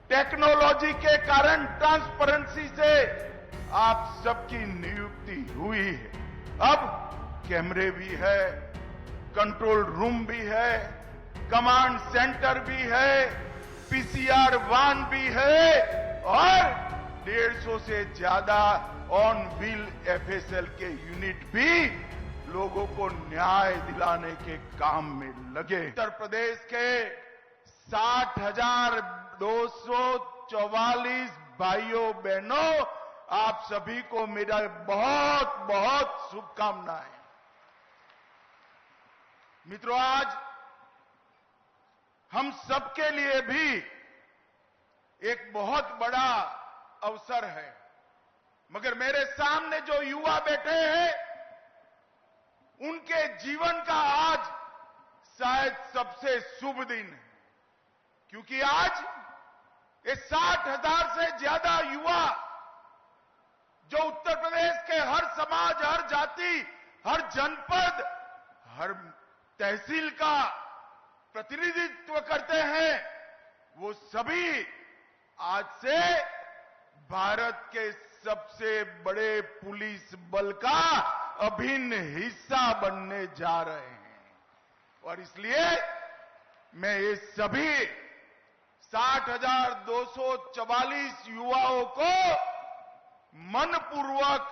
Technology के कारण transparency से आप सबकी नियुक्ति हुई है। अब कैमरे भी है, कंट्रोल रूम भी है, कमांड सेंटर भी है, पीसीआर वान भी है और 150 से ज्यादा ऑन व्हील एफएसएल के यूनिट भी लोगों को न्याय दिलाने के काम में लगे। उत्तर प्रदेश के 60,244 भाइयों बहनों, आप सभी को मेरा बहुत बहुत शुभकामनाएं। मित्रों, आज हम सबके लिए भी एक बहुत बड़ा अवसर है, मगर मेरे सामने जो युवा बैठे हैं उनके जीवन का आज शायद सबसे शुभ दिन है, क्योंकि आज ये 60,000 से ज्यादा युवा जो उत्तर प्रदेश के हर समाज, हर जाति, हर जनपद, हर तहसील का प्रतिनिधित्व करते हैं, वो सभी आज से भारत के सबसे बड़े पुलिस बल का अभिन्न हिस्सा बनने जा रहे हैं। और इसलिए मैं ये सभी 60,244 युवाओं को मनपूर्वक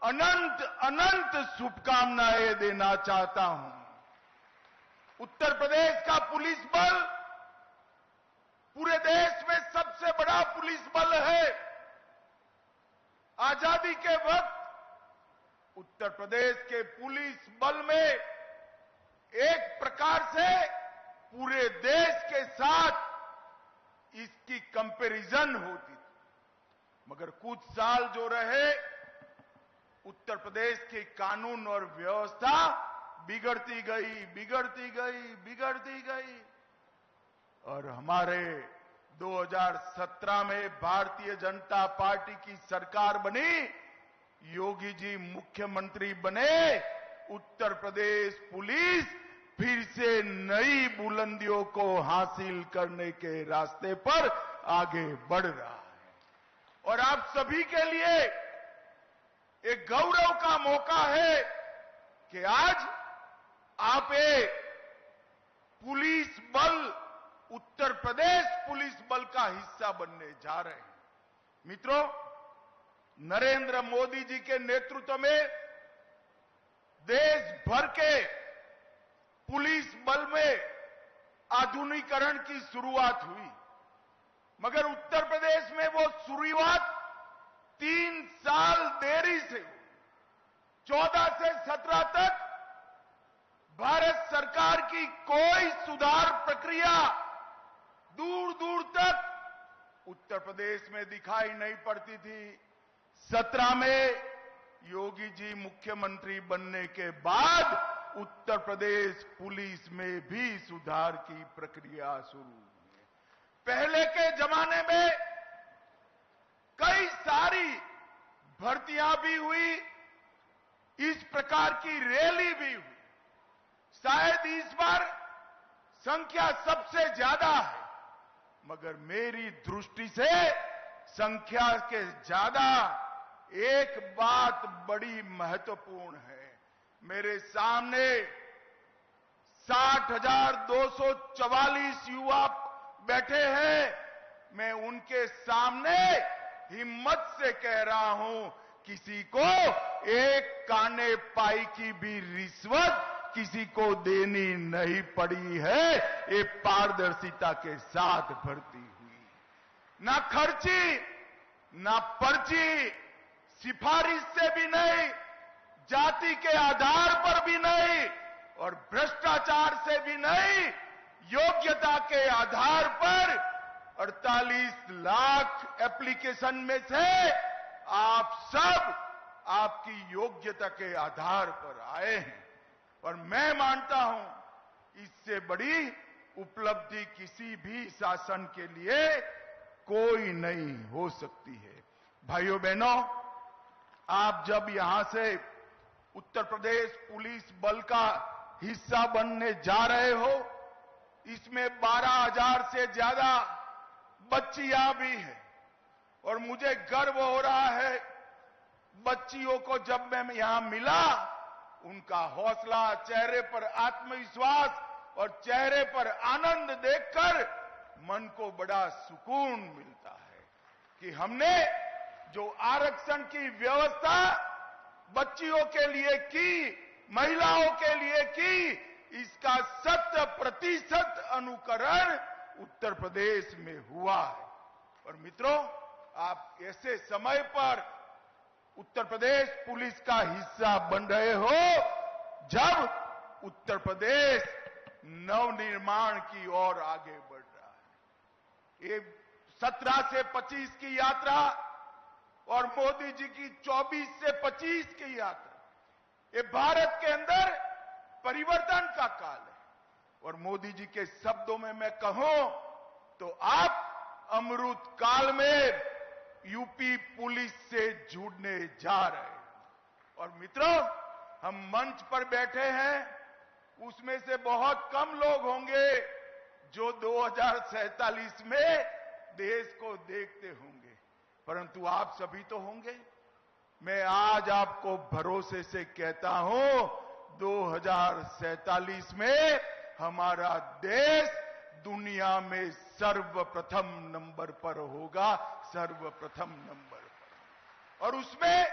अनंत अनंत शुभकामनाएं देना चाहता हूं। उत्तर प्रदेश का पुलिस बल पूरे देश में सबसे बड़ा पुलिस बल है। आजादी के वक्त उत्तर प्रदेश के पुलिस बल में एक प्रकार से पूरे देश के साथ इसकी कंपैरिजन होती थी, मगर कुछ साल जो रहे उत्तर प्रदेश की कानून और व्यवस्था बिगड़ती गई, बिगड़ती गई, बिगड़ती गई और हमारे 2017 में भारतीय जनता पार्टी की सरकार बनी, योगी जी मुख्यमंत्री बने, उत्तर प्रदेश पुलिस फिर से नई बुलंदियों को हासिल करने के रास्ते पर आगे बढ़ रहा है। और आप सभी के लिए एक गौरव का मौका है कि आज आप एक पुलिस बल, उत्तर प्रदेश पुलिस बल का हिस्सा बनने जा रहे हैं। मित्रों, नरेंद्र मोदी जी के नेतृत्व में देश भर के पुलिस बल में आधुनिकीकरण की शुरुआत हुई, मगर उत्तर प्रदेश में वो शुरुआत 3 साल देरी से हुई। 14 से 17 तक भारत सरकार की कोई सुधार प्रक्रिया दूर दूर तक उत्तर प्रदेश में दिखाई नहीं पड़ती थी। 17 में योगी जी मुख्यमंत्री बनने के बाद उत्तर प्रदेश पुलिस में भी सुधार की प्रक्रिया शुरू हुई। पहले के जमाने में कई सारी भर्तियां भी हुई, इस प्रकार की रैली भी हुई। शायद इस बार संख्या सबसे ज्यादा है, मगर मेरी दृष्टि से संख्या के ज्यादा एक बात बड़ी महत्वपूर्ण है। मेरे सामने 60,244 युवा बैठे हैं। मैं उनके सामने हिम्मत से कह रहा हूं, किसी को एक काने पाई की भी रिश्वत किसी को देनी नहीं पड़ी है। ये पारदर्शिता के साथ भर्ती हुई, ना खर्ची, ना पर्ची, सिफारिश से भी नहीं, जाति के आधार पर भी नहीं और भ्रष्टाचार से भी नहीं, योग्यता के आधार पर 48 लाख एप्लीकेशन में से आप सब आपकी योग्यता के आधार पर आए हैं। और मैं मानता हूं इससे बड़ी उपलब्धि किसी भी शासन के लिए कोई नहीं हो सकती है। भाइयों बहनों, आप जब यहां से उत्तर प्रदेश पुलिस बल का हिस्सा बनने जा रहे हो, इसमें 12,000 से ज्यादा बच्चियां भी हैं और मुझे गर्व हो रहा है बच्चियों को जब मैं यहां मिला उनका हौसला, चेहरे पर आत्मविश्वास और चेहरे पर आनंद देखकर मन को बड़ा सुकून मिलता है कि हमने जो आरक्षण की व्यवस्था बच्चियों के लिए की, महिलाओं के लिए की, इसका 100% अनुकरण उत्तर प्रदेश में हुआ है। और मित्रों, आप ऐसे समय पर उत्तर प्रदेश पुलिस का हिस्सा बन रहे हो जब उत्तर प्रदेश नवनिर्माण की ओर आगे बढ़ रहा है। ये 17 से 25 की यात्रा और मोदी जी की 24 से 25 की यात्रा, ये भारत के अंदर परिवर्तन का काल है। और मोदी जी के शब्दों में मैं कहूं तो आप अमृत काल में यूपी पुलिस से जुड़ने जा रहे हैं। और मित्रों, हम मंच पर बैठे हैं, उसमें से बहुत कम लोग होंगे जो 2047 में देश को देखते होंगे, परंतु आप सभी तो होंगे। मैं आज आपको भरोसे से कहता हूं 2047 में हमारा देश दुनिया में सर्वप्रथम नंबर पर होगा, सर्वप्रथम नंबर पर। और उसमें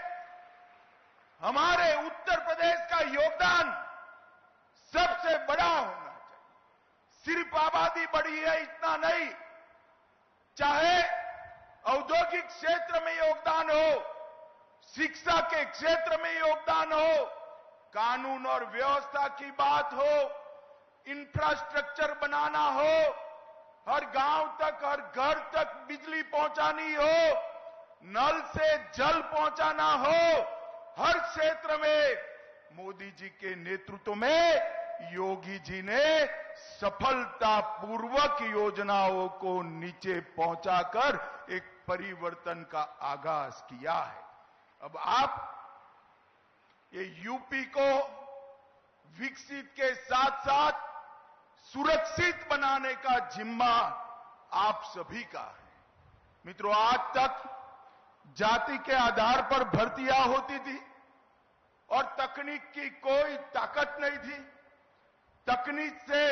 हमारे उत्तर प्रदेश का योगदान सबसे बड़ा होना चाहिए। सिर्फ आबादी बढ़ी है इतना नहीं, चाहे औद्योगिक क्षेत्र में योगदान हो, शिक्षा के क्षेत्र में योगदान हो, कानून और व्यवस्था की बात हो, इंफ्रास्ट्रक्चर बनाना हो, हर गांव तक, हर घर तक बिजली पहुंचानी हो, नल से जल पहुंचाना हो, हर क्षेत्र में मोदी जी के नेतृत्व में योगी जी ने सफलतापूर्वक योजनाओं को नीचे पहुंचाकर एक परिवर्तन का आगाज किया है। अब आप ये यूपी को विकसित के साथ साथ सुरक्षित बनाने का जिम्मा आप सभी का है। मित्रों, आज तक जाति के आधार पर भर्तियां होती थी और तकनीक की कोई ताकत नहीं थी। तकनीक से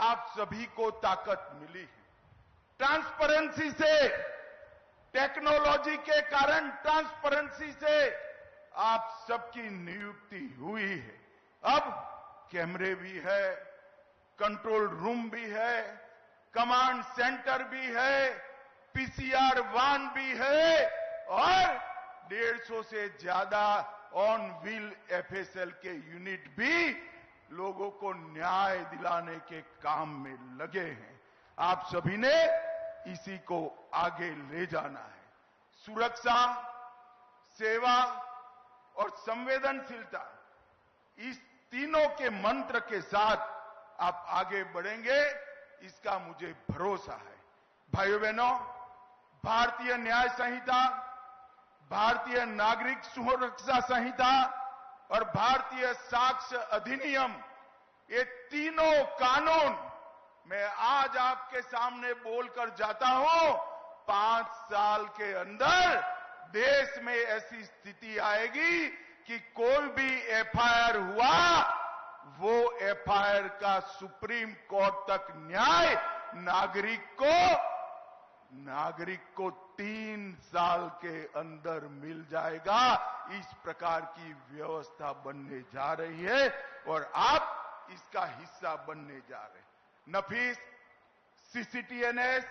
आप सभी को ताकत मिली है। ट्रांसपेरेंसी से, टेक्नोलॉजी के कारण ट्रांसपेरेंसी से आप सबकी नियुक्ति हुई है। अब कैमरे भी है, कंट्रोल रूम भी है, कमांड सेंटर भी है, पीसीआर वाहन भी है और 150 से ज्यादा ऑन व्हील एफएसएल के यूनिट भी लोगों को न्याय दिलाने के काम में लगे हैं। आप सभी ने इसी को आगे ले जाना है। सुरक्षा, सेवा और संवेदनशीलता, इस तीनों के मंत्र के साथ आप आगे बढ़ेंगे, इसका मुझे भरोसा है। भाइयों बहनों, भारतीय न्याय संहिता, भारतीय नागरिक सुरक्षा संहिता और भारतीय साक्ष्य अधिनियम, ये तीनों कानून मैं आज आपके सामने बोलकर जाता हूं। 5 साल के अंदर देश में ऐसी स्थिति आएगी कि कोई भी एफआईआर हुआ, वो एफआईआर का सुप्रीम कोर्ट तक न्याय नागरिक को 3 साल के अंदर मिल जाएगा। इस प्रकार की व्यवस्था बनने जा रही है और आप इसका हिस्सा बनने जा रहे हैं। नफीस, सीसीटीएनएस,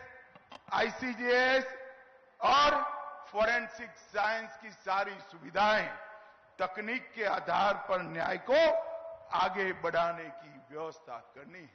आईसीजेएस और फोरेंसिक साइंस की सारी सुविधाएं तकनीक के आधार पर न्याय को आगे बढ़ाने की व्यवस्था करनी है।